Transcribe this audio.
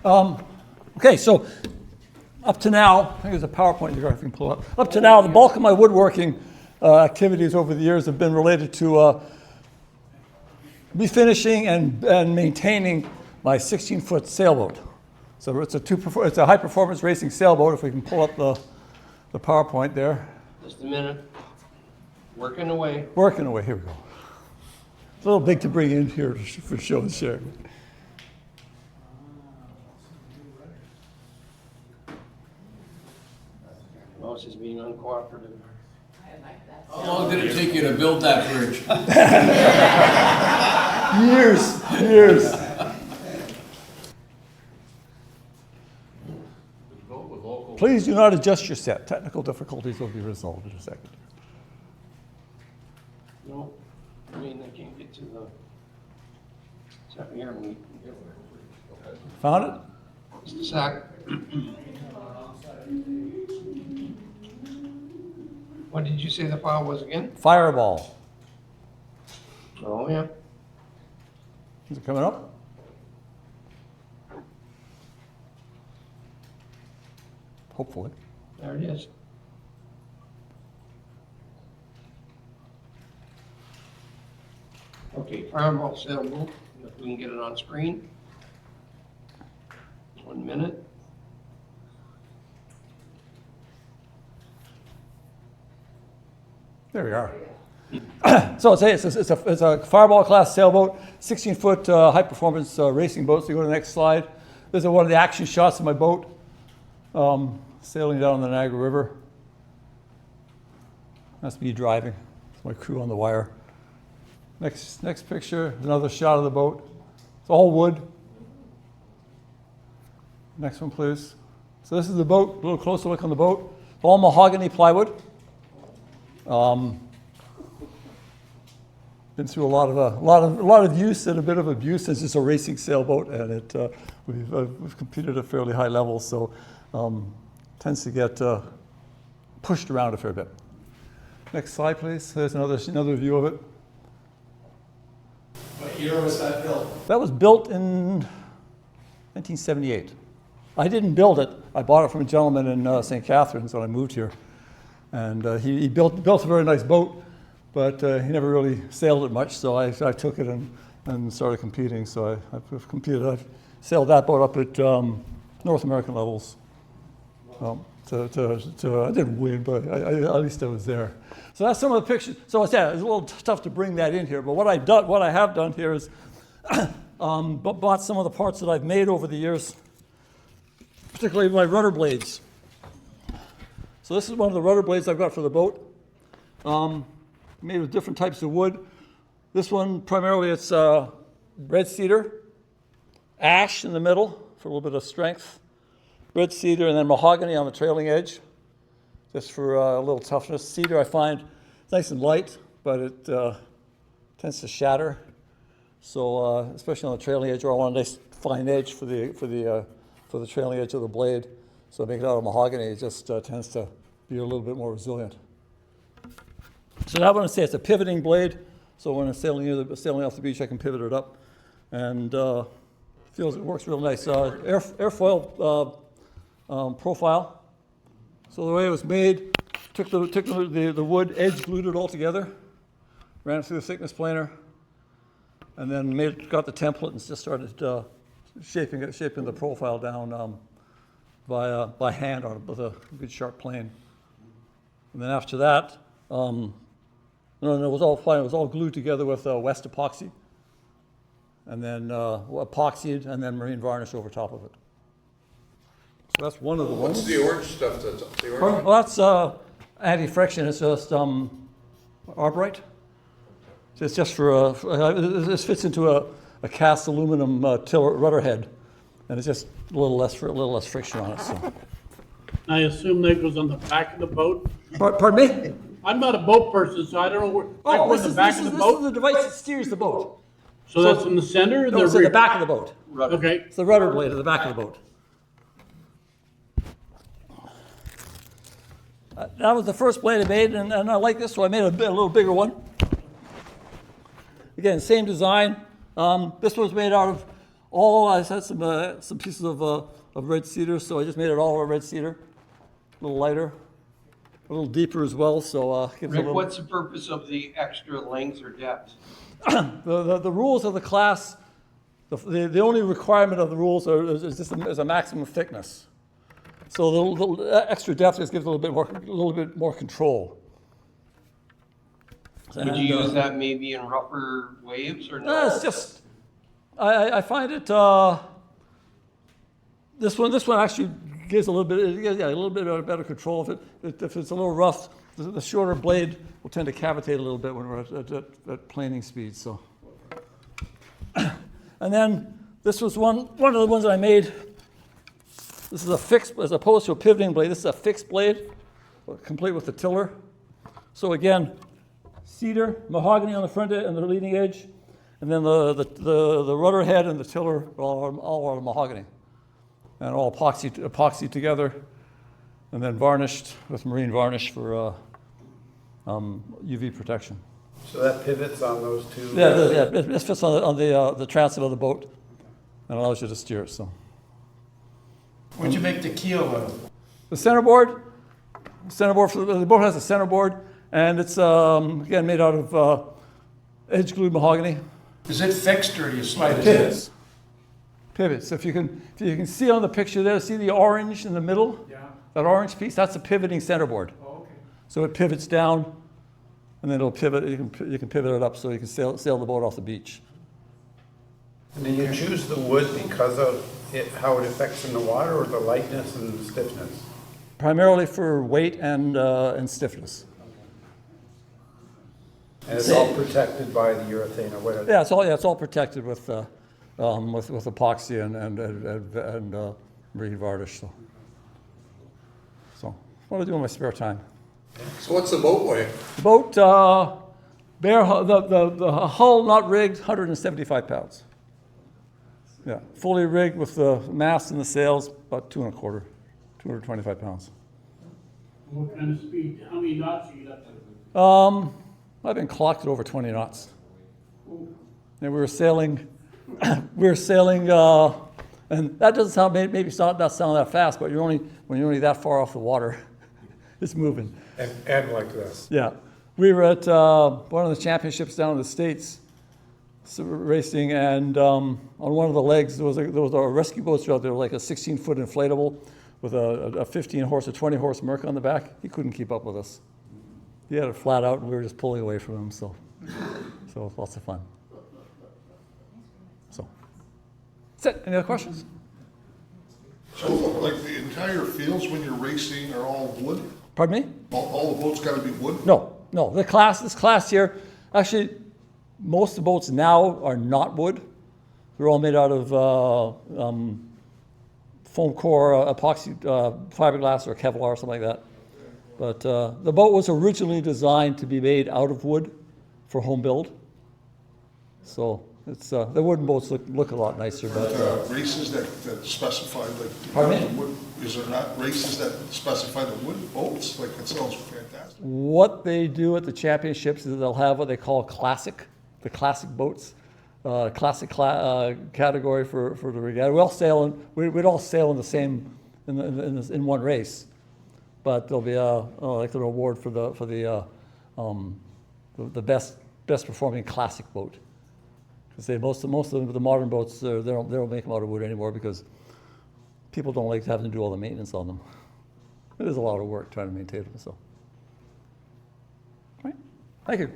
Okay, so up to now, I think there's a PowerPoint here I can pull up. Up to now, the bulk of my woodworking activities over the years have been related to refinishing and maintaining my 16-foot sailboat. So it's a high-performance racing sailboat. If we can pull up the PowerPoint there. Just a minute. Working away. Working away. Here we go. It's a little big to bring in here for show and share. Mouse is being uncooperative. How long did it take you to build that bridge? Years. Please do not adjust your set. Technical difficulties will be resolved in a second. No, I mean, I can't get to the, it's up here. Found it? Just a sec. What did you say the file was again? Fireball. Oh, yeah. Is it coming up? Hopefully. There it is. Okay, Fireball sailboat, if we can get it on screen. 1 minute. There we are. So it's a Fireball class sailboat, 16-foot high-performance racing boat. So you go to the next slide. This is one of the action shots of my boat sailing down the Niagara River. That's me driving. It's my crew on the wire. Next picture, another shot of the boat. It's all wood. Next one, please. So this is the boat. A little closer look on the boat. It's all mahogany plywood. Been through a lot of use and a bit of abuse. It's just a racing sailboat, and we've competed at a fairly high level, so tends to get pushed around a fair bit. Next slide, please. There's another view of it. What year was that built? That was built in 1978. I didn't build it. I bought it from a gentleman in St. Catharines when I moved here, and he built a very nice boat. But he never really sailed it much, so I took it and started competing. So I've competed. I've sailed that boat up at North American levels. I didn't win, but at least I was there. So that's some of the pictures. So it's a little tough to bring that in here. But what I have done here is bought some of the parts that I've made over the years, particularly my rudder blades. So this is one of the rudder blades I've got for the boat. Made with different types of wood. This one, primarily, it's red cedar, ash in the middle for a little bit of strength, red cedar, and then mahogany on the trailing edge, just for a little toughness. Cedar, I find, it's nice and light, but it tends to shatter. So, especially on the trailing edge, or I want a nice fine edge for the trailing edge of the blade. So, make it out of mahogany, it just tends to be a little bit more resilient. So that one, I say it's a pivoting blade. So when I'm sailing off the beach, I can pivot it up, and it works real nice. Airfoil profile. So the way it was made, took the wood, edge glued it all together, ran it through the thickness planer, and then got the template and just started shaping the profile down by hand on it with a good sharp plane. And then after that. It was all fine. It was all glued together with West epoxy, and then epoxied, and then marine varnish over top of it. So that's one of the ones. What's the orange stuff? That's the orange. Well, that's anti-friction. It's just arborite. So it's just for this fits into a cast aluminum rudder head, and it's just a little less friction on it. So. I assume that goes on the back of the boat? Pardon me? I'm not a boat person, so I don't know where the back of the boat. This is the device that steers the boat. So that's in the center or No, the it's in rear? the back of the boat. Okay. It's the rudder blade at the back of the boat. That was the first blade I made, and I like this, so I made a little bigger one. Again, same design. This was made out I just had some pieces of red cedar, so I just made it all of red cedar. A little lighter, a little deeper as well, so gives a Rick, little. what's the purpose of the extra length or depth? The rules of the class, the only requirement of the rules is a maximum thickness. So the extra depth just gives a little bit more control. Would you use that maybe in rougher waves or no? It's just, I find it, this one actually gives a little bit of better control. If it's a little rough, the shorter blade will tend to cavitate a little bit when we're at planing speed, so. And then this was one of the ones that I made. This is a fixed, as opposed to a pivoting blade, this is a fixed blade, complete with the tiller. So again, cedar, mahogany on the front end and the leading edge, and then the rudder head and the tiller all are mahogany, and all epoxy together, and then varnished with marine varnish for UV protection. So that pivots on those two? Yeah, it fits on the transit of the boat and allows you to steer it. So What'd you make the keel of? the centerboard for the boat has a centerboard, and it's again made out of edge glued mahogany. Is it fixed or do you slide it? Pivots. Pivots. If you can see on the picture there, see the orange in the middle? Yeah. That orange piece, that's a pivoting centerboard. Oh, okay. So it pivots down, and then it'll pivot. You can pivot it up so you can sail the boat off the beach. And then you choose the wood because of how it affects in the water, or the lightness and stiffness? Primarily for weight and stiffness. And it's all protected by the urethane or whatever? Yeah, it's all protected with epoxy and marine varnish. So what do I do in my spare time? So what's the boat weigh? The boat, the hull not rigged, 175 pounds. Yeah, fully rigged with the mast and the sails, about 225 pounds. What kind of speed, how many knots you get up to? I've been clocked at over 20 knots. And we were sailing, and that doesn't sound, maybe it's not sound that fast, but when you're only that far off the water, it's moving. And like this? Yeah. We were at one of the championships down in the States, racing, and on one of the legs, there was a rescue boat out there, like a 16-foot inflatable with a 15 horse or 20 horse Merc on the back. He couldn't keep up with us. He had it flat out, and we were just pulling away from him, so it was lots of fun. So, that's it. Any other questions? So, like, the entire fields when you're racing are all wood? Pardon me? All the boats gotta be wood? No. This class here, actually, most of the boats now are not wood. They're all made out of foam core, epoxy, fiberglass, or Kevlar, or something like that. But the boat was originally designed to be made out of wood for home build. So it's the wooden boats look a lot nicer. But Races that specify, like, Pardon me? the wood, is there not races that specify the wood boats? Like, it sounds fantastic. what they do at the championships is they'll have what they call the classic boats, category for the regatta. We'd all sail in the same in one race. But there'll be like an award for the best performing classic boat. Because most of the modern boats they don't make them out of wood anymore because people don't like having to do all the maintenance on them. It is a lot of work trying to maintain them. So, all right, thank you.